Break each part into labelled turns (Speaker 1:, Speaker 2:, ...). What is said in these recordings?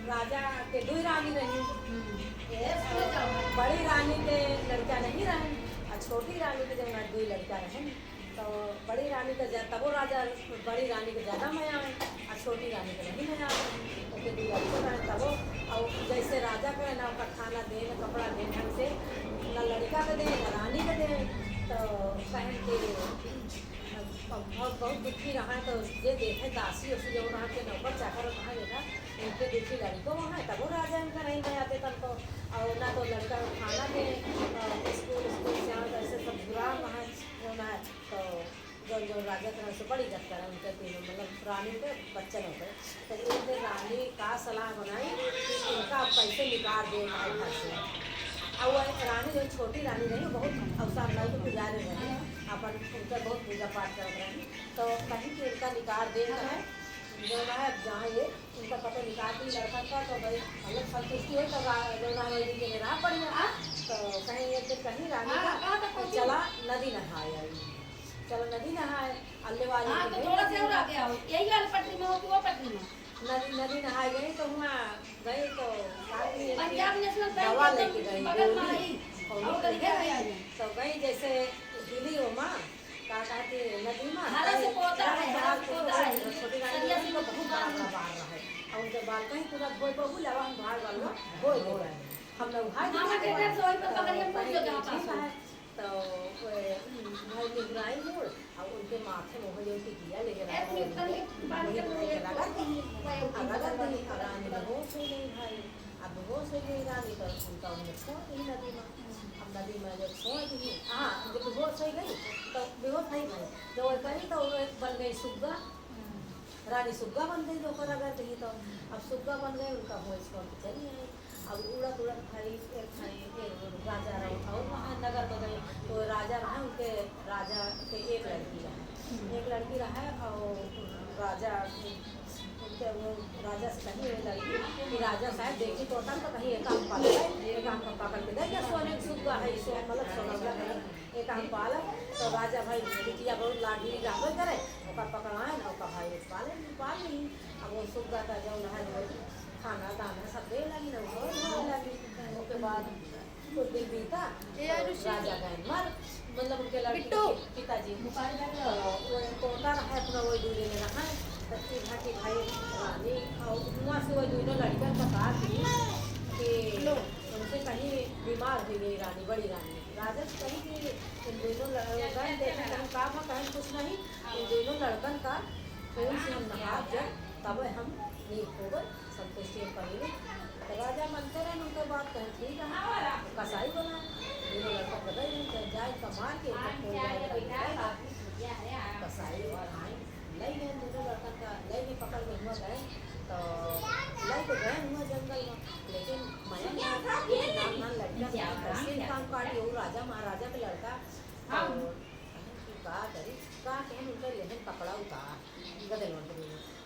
Speaker 1: राजा के दुई रानी रही। बड़ी रानी के लड़का नहीं रहे और छोटी रानी के जब दुई लड़का रहे तो बड़ी रानी का तबो राजा बड़ी रानी के ज़्यादा मया आए और छोटी रानी के नहीं मया आए उनके दुई लड़के रहे तबो। और जैसे राजा के ना उनका खाना दे न कपड़ा दे ढंग से न लड़का के दे न रानी के दे तो पहन के बहुत दुखी रहा। तो ये देखे दासी उसी जो वहाँ के नौकर चाकर कहाँ देखा उनके दुखी लड़कों वहाँ है तब वो राजा इनका नहीं मैं आते तब तो। और ना तो लड़का खाना दे स्कूल से ऐसे सब बुरा वहाँ होना है तो जो राजा तरह से बड़ी इज्जत करें उनके तीनों मतलब रानी के बच्चन होते। तो एक दिन रानी का सलाह बनाई कि उनका पैसे निकाल दे भाई घर से। और रानी जो छोटी रानी रही बहुत अवसर नहीं तो पुजारी रही अपन उनका बहुत पूजा पाठ कर रहे तो कहीं कि उनका निकाल दे है जो है जहाँ ये उनका पता निकाल दी लड़का का तो भाई अलग संतुष्टि हो तो जो ना वही के राह पड़ गया। तो कहीं एक दिन कहीं रानी का चला नदी नहाए आई चलो नदी नहाए अल्ले वाले
Speaker 2: यही वाली पटरी में हो कि वो पटरी में
Speaker 1: नदी नहाए गई तो वहाँ गई तो
Speaker 2: पंजाब नेशनल
Speaker 1: दवा
Speaker 2: बैंक
Speaker 1: लेके
Speaker 2: बगल में
Speaker 1: गई
Speaker 2: आई
Speaker 1: तो गई जैसे हिली हो माँ का कहती नदी में
Speaker 2: हरा से पोता है हरा से पोता है
Speaker 1: छोटी रानी को बहुत बड़ा बड़ा बाल रहा है और उनके बाल कहीं पूरा धोए बहु लगा हम बाहर वाला हो गए हम लोग
Speaker 2: मामा के घर से वही पर पकड़ हम पूछ जगह पास
Speaker 1: है तो भाई निगरानी मोड़ और उनके माथे में हो जो किया लेके रानी बेहोश हो गई भाई। अब बेहोश हो गई रानी तो उनका उन्हें छोड़ दी नदी में। अब नदी में जब छोड़ दी हाँ जब बेहोश हो गई तो बेहोश नहीं भाई जब वो करी तो वो बन गई सुग्गा रानी सुग्गा बन गई दोपहर अगर कहीं तो अब सुग्गा बन गई उनका होश छोड़ के चली आई। अब उड़द उड़द खाई राजा रहे और वहाँ नगर में गई तो राजा रहा उनके राजा के एक लड़की रहा और राजा उनके वो राजा से कहीं वो लड़की कि राजा साहब देखी तो होता तो कहीं एक आम पाल एक आम का पकड़ के देखिए सोने सुग्गा है सो मतलब सोना एक आम पाल तो राजा भाई बिटिया बहुत लाडली राखो करे पकड़ाए ना भाई पाल नहीं। अब वो सुग्गा का जो है खाना दाना सब दे लगी ना वो लगी उसके बाद कुछ दिन बीता राजा गए मर मतलब उनके लड़के पिताजी वो तोता रहा अपना वही दूल्हे में रहा बच्ची भाटी भाई रानी और वहाँ से वही दोनों लड़कियाँ बता दी कि उनसे कहीं बीमार हुई गई रानी बड़ी रानी राजा से कहीं कि दोनों लड़कन देखा कहीं कहा था कहीं कुछ नहीं इन दोनों लड़कन का खून से हम नहा जब तब हम नीक हो गए संतुष्टि पहले तो राजा मनते रहे उनके बाद कहीं ठीक है कसाई बना दोनों लड़का बदल जाए कमार के कसाई और आए लई गए दोनों लड़का का लई के पकड़ के हुआ गए तो लई के गए हुआ जंगल में लेकिन मैं लड़का कैसे काम काटी वो राजा महाराजा के लड़का का कहें उनका लेकिन कपड़ा उतार गदल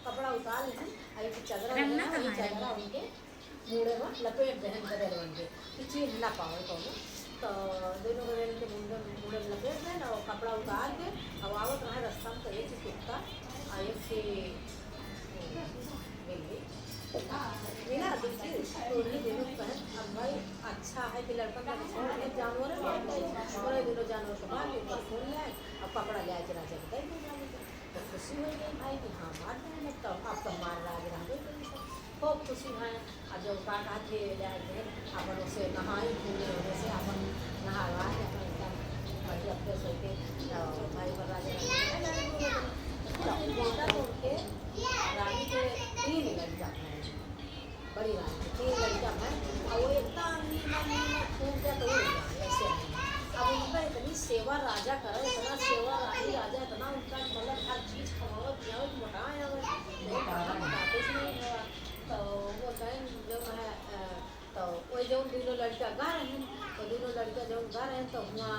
Speaker 1: कपड़ा उतार लेकिन अभी चदरा उनके मुड़े में लपेट दहन गदल बन के किसी ना पावे को तो दोनों गदल के मुंडे में लपेट दें और कपड़ा उतार के अब आवत रहा रास्ता में तो एक चीज कुत्ता एक से बिना दूसरी टोली दोनों पहन अब भाई अच्छा है कि लड़का का जानवर है बड़े दोनों जानवर को मार के फोन ले अब पकड़ा ले के राजा को दे तो खुशी हो गई भाई कि हाँ मार दें तो अब तो मार रहा है खूब खुशी है। अब जो का थे जाए अपन उसे नहाई पूरे होने से अपन नहा के अपन एकदम भाई अपने सो के भाई पर राजा तो उनके रानी के 3 लड़का है बड़ी रानी के 3 लड़का है और वो इतना खूब जा तो ऐसे अब उनका इतनी सेवा राजा करे इतना सेवा राजा इतना उनका मतलब हर चीज़ खवाओ पियाओ मोटाए कुछ नहीं हुआ तो वो कहें जो है तो वो जो दोनों लड़का गा रहे हैं तो दोनों लड़का जो गा रहे हैं तो हुआ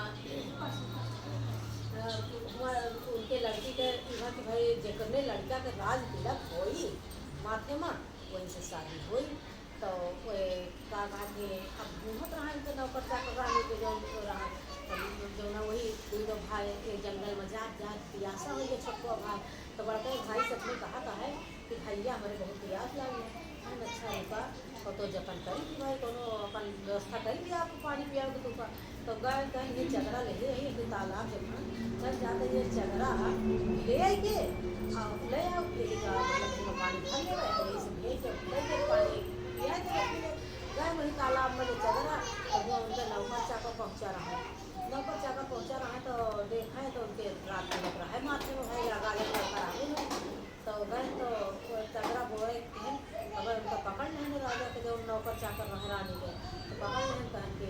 Speaker 1: उनके लड़की के इहाँ कि भाई जकने लड़का के राज तिलक होई माथे में वहीं से शादी हुई तो का कहा कि अब घूमत रहा इनके नौकर चाकर रानी के जो रहा जो ना वही दोनों भाई एक जंगल में जात पियासा हो गया छोटको भाई तो बड़का भाई से अपने कहा था है कि भैया हमारे बहुत प्यास लगे हम अच्छा रुका तो जपन करी कि भाई कोनो अपन व्यवस्था करी कि आपको पानी पिया तो तो गए कहीं ये चदरा ले रही है तालाब जब चल जाते ये चदरा ले आई के ले आओ मतलब पानी भर ले रहे सब ले के पानी पिया के गए वही तालाब में चदरा और वो उनका नौका चाका पहुँचा रहा है नौका चाका पहुँचा रहा है तो देखा है तो उनके रात में लग रहा है माथे में भाई लगा ले तो गए तो चदरा बोए अगर उनका पकड़ नहीं राजा के जो नौकर चाकर रहे रानी के तो पकड़ नहीं कह के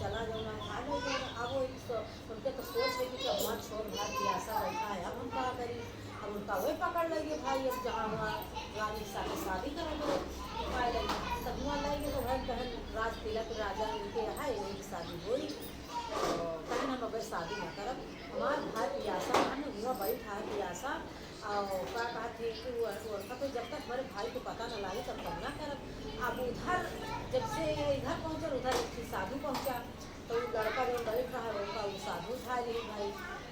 Speaker 1: चला जाना खा ले अब वो उनके तो सोच है कि हमारा छोड़ भाई पियासा बैठा है अब हम क्या करी अब उनका वही पकड़ लेंगे भाई अब जहाँ हुआ रानी के साथ शादी करेंगे पाए लेंगे तब हुआ लेंगे तो भाई बहन राज तिलक राजा इनके है इनकी शादी हुई तो कहीं हम अगर शादी न करब हमारे भाई पियासा हम हुआ बैठा है पियासा और क्या कहा थे कि वो तो जब तक हमारे भाई को पता न लगे तब तक ना करब अब उधर जब से इधर पहुँचा उधर साधु पहुँचा तो लड़का जो बैठ रहा है उनका वो साधु उठा रही भाई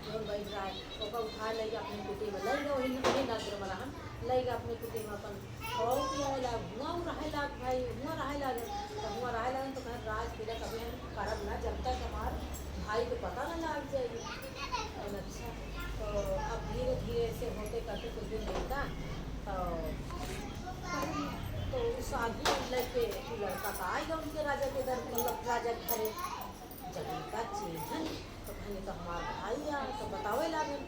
Speaker 1: जो बैठ रहा है उसका उठा लेगा अपनी कुटी में ले गया वही नजर में रहन ले गया अपनी कुटी में अपन और पिया लाग हुआ रहे लाग भाई हुआ रहे लाग तो हुआ रहे लाग तो कहीं राज तिलक अभी हम करब ना जब तक हमारे भाई को पता न लग जाएगी अच्छा तो अब धीरे धीरे से होते करते कुछ दिन लेता तो साधु लेके लड़का का आएगा उनके राजा के दर मतलब राजा के घरे जब उनका चिन्हन तो कहेंगे तो हमारा भाई आ तो बतावे लागे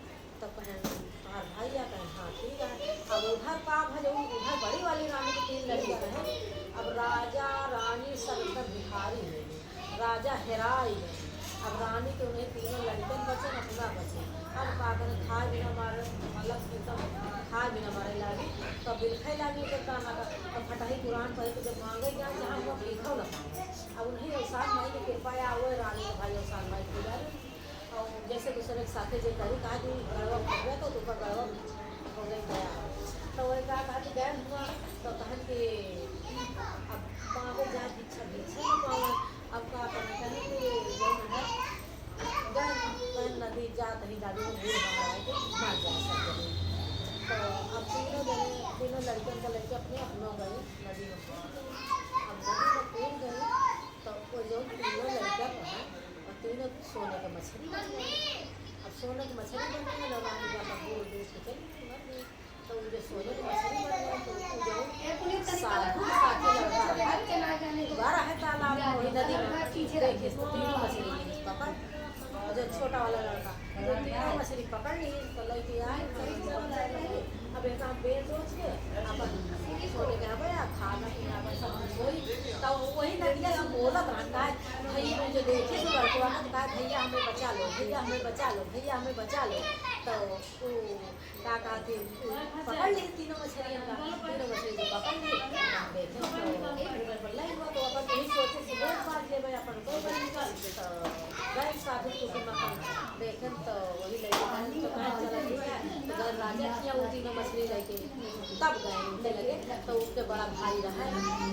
Speaker 1: तो कहें तुम्हारा भाई आ कहें हाँ ठीक है अब उधर पाप है जो उधर बड़ी वाली रानी की 3 लड़कियाँ हैं अब राजा रानी सब एकदम भिखारी है राजा हेराई है अब रानी के उन्हें 3 लड़कियाँ बचे न पूरा बचे अब का करें खाए बिना मारे मतलब खाए बिना मारे लागे तो बिलखे लागे तो काम आगा अब फटाही कुरान पढ़ के जब मांगे जाए जहाँ वो लिखो न पाए अब उन्हें अवसान माई की कृपा वो रानी के भाई अवसान माई को जा और जैसे दूसरे के साथे जो करी कहा कि गड़वा हो गया तो ऊपर गड़वा हो गई गया तो वही कहा कि गैर हुआ तो कहन कि अब पावे जाए भिक्षा भिक्षा न पावे अब का कहें कि जो है गैर नदी जात ही दादी को भूल रहा है कि मार जाए सब जगह तो अब तीनों लड़कियों को लेकर अपने अपनों गए नदी में अब नदी में कूद गई तो वो जो 3 लड़कियाँ पढ़ा और 3 सोने की मछली बन गई अब सोने की मछली बन गई ना रानी जाकर दूर दूर से चली मर गई तो जो सोने की मछली बन गई तो जो साधु साथी लड़का बारह है तालाब में वही नदी में देखिए 3 मछली पकड़ जो छोटा वाला लड़का जो 3 मछली पकड़ ली तो लड़की आए अब एक हम बेच सोच के अपन सोने के भैया खाना पीना सब वही तो वही नदिया से बोलत रहता है भैया जो देखे तो लड़का कहा भैया हमें बचा लो भैया हमें बचा लो भैया हमें बचा लो तो वो क्या कहते पकड़ ली 3 मछलियाँ का 3 मछली जो पकड़ ली देखे तो लाई हुआ तो अपन यही सोचे से बहुत बात ले भाई अपन कोई बड़ी तो गए साधु कुटुंब अपन देखें तो वही लेके तो कहा चला ठीक है अगर राजा किया वो 3 मछली लेके तब गए उनके लगे तो उसके बड़ा भाई रहा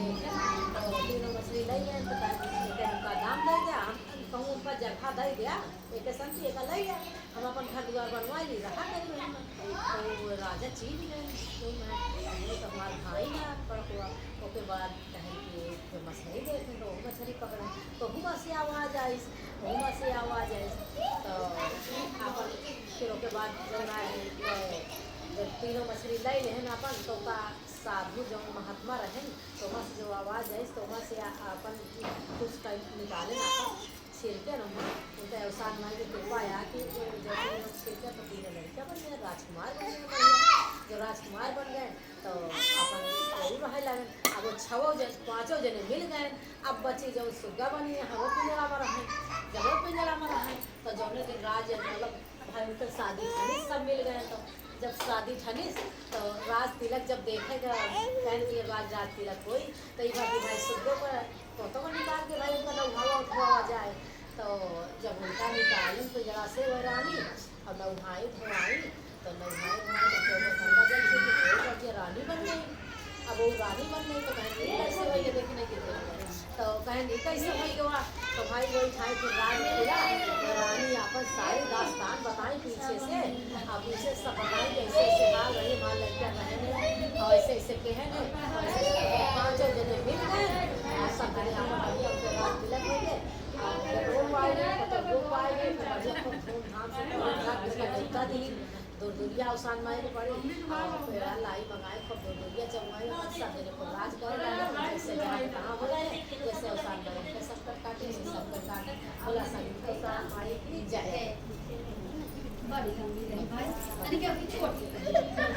Speaker 1: देखें तो 3 मछली ले गए तो उनका दाम दे दिया हम कहूँ उनका जगह दे दिया एक संति एक ले गया हम अपन घर द्वार बनवा ली रहा करी तो राजा चीज गए तो हमारे भाई ना पड़ हुआ उसके बाद कहें कि मछली देखें तो मछली पकड़े तो हुआ से आवाज़ आई हुआ से आवाज़ आई तो अपन फिर उसके बाद जब 3 मछली ले लें अपन तो का साधु जो महात्मा रहे तो वहाँ से जो आवाज़ आई तो वहाँ से अपन कुछ टाइम निकाले ना अपन छिड़के न उनका अवसान माई की कृपा आया कि जैसे छिड़के तो 3 लड़कियाँ बन गए राजकुमार बन गए जो राजकुमार बन गए तो अपन और रहे लगे अब वो 5 जने मिल गए अब बची जो सुग्गा बनी है वो पिंजरा में रहे जब वो पिंजरा में रहे तो जौने दिन राज मतलब भाई उनके शादी ठनी सब मिल गए तो जब शादी ठनिस तो राज तिलक जब देखेगा कहन कि राज तिलक हुई तो ये भाई सुग्गो पर तो निकाल के भाई उनका नौहावा उठवा जाए तो जब उनका निकाली तो जरा से वह रानी और नौहाई धोआई तो नौहाई गंगा जल से रानी बन गई अब वो रानी बन गई तो कहेंगे कैसे हुई देखने के लिए तो कहेंगे कैसे हुई हुआ तो भाई वही ठाई फिर रानी मिला तो रानी आपस सारी दास्तान बताई पीछे से अब पीछे सब बताई कैसे ऐसे हाल रही हाल लड़कियाँ रहने और ऐसे ऐसे कहने 5 जने मिल आएंगे तो बढ़िया खूब धूमधाम से देवता दी दूरिया उसान माए पड़े और पेड़ा लाई मंगाए खूब दूरिया चमवाए सब मेरे को राज कर जैसे जहाँ कहाँ हो रहे जैसे उसान माए के शक्कर काटे से शक्कर काटे बोला संगीत का साथ माई जाए
Speaker 2: बड़ी लंबी रही भाई, अरे क्या छोटी